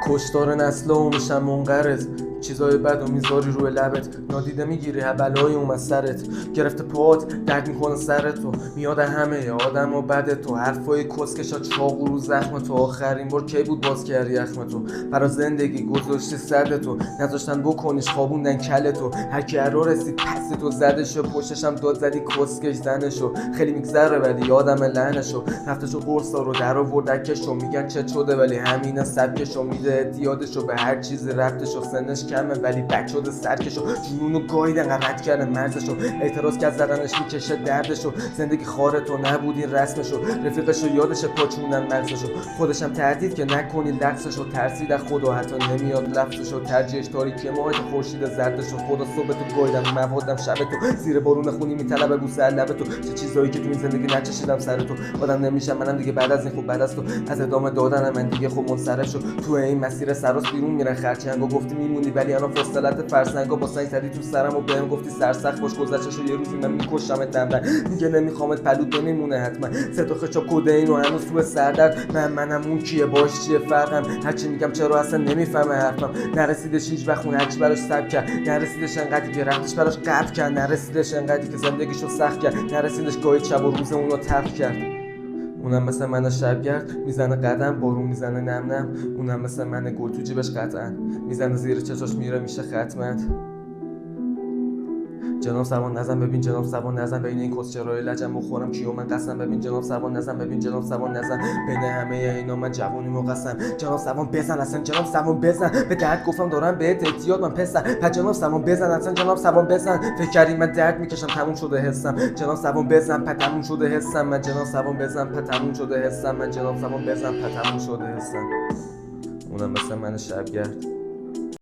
کشتار نسل و میشم منقرض، چیزای بد و میذاری روی لبت، نادیده میگیری بلای اومد سرت، گرفته پات درد میکنه سرتو، میاد همه آدم و بد تو، حرفای کسکشا چاقو رو زخم تو، آخرین بار کی بود باز کردی یخم تو، برا زندگی گذاشتی صد تو، نذاشتن بکنیش خوابوندن کل تو، هر کی ارا رسید پس تو زدشو، پشتشم داد زدی کسکش زنشو، خیلی میگذره ولی یادم لعنشو، رفتشو قرصا رو در آوردکشو، میگن چه شده ولی همینه سبکشو، میده اعتیادشو به هر چیزی ربطشو، سنش کمه ولی بک شده سرکشو، جنونو گاییدن رد کردن مرزشو، اعتراض که زدنش میکشه دردشو، زندگی خاره تو نبودین رسمشو، رفیقشو یادش پاچوندن مغزشو، خودشم تهدید که نکنی لغزشو، ترسید از خدا حتی نمیاد لفظشو، ترجیحش تاریکی ماه خورشید زردشو، خدا صبح تو گاییدم موادم شب تو، زیر بارون خونی میطلبه بوسه لب تو، چه چیزایی که تو این زندگی نچشیدم سر تو، آدم نمیشم منم دیگه بعد از این، خوب بعد از تو از ادامه دادنم من دیگه خوب منصرف شو، تو این مسیر سراس بیرون میرن خرچنگا، گفتی میمونی ولی الان فاصلت فرسنگا، با سنگ زدی تو سرم و بهم گفتی سرسخت باش، گذشتشو یه روزی من میکشمت دندن، میگه نمیخوامت پلوت نمیمونه حتما، سه تا خشاب کدین و هنوز تو سردرد، منم اون کیه باش چیه فرقم، هرچی میگم چرا اصلا نمیفهمه حرفم، نرسیدش هیچ وقت اون هرچی براش سب کرد، نرسیدش انقدری که رفتش براش قطع کرد، نرسیدش انقدری که زندگیشو سخت کرد، نرسیدش گاهی شب و روز اونو تلخ کرد، اونم مثل من شبگرد میزنه قدم، بارون میزنه نم نم، اونم مثل من گل تو جیبش قطعا میزنه زیر چشاش میره میشه ختمت. جناب سوان نزن ببین، جناب سوان نزن بین این کسچرای لجم بخورم کیو من قسم، ببین جناب سوان نزن ببین، جناب سوان نزن بین همه اینا من جوونیمو قسم، جناب سوان بزن اصلا، جناب سوان بزن، به درد گفتم دارم بهت اعتیاد من پسر، پس جناب سوان بزن اصلا، جناب سوان بزن، فکر کردی من درد میکشم تموم شده حسم، جناب سوان بزن پس تموم شده حسم من، جناب سوان بزن پس تموم شده حسم من، جناب سوان بزن پس تموم شده حسم. اونم مثل من شبگرد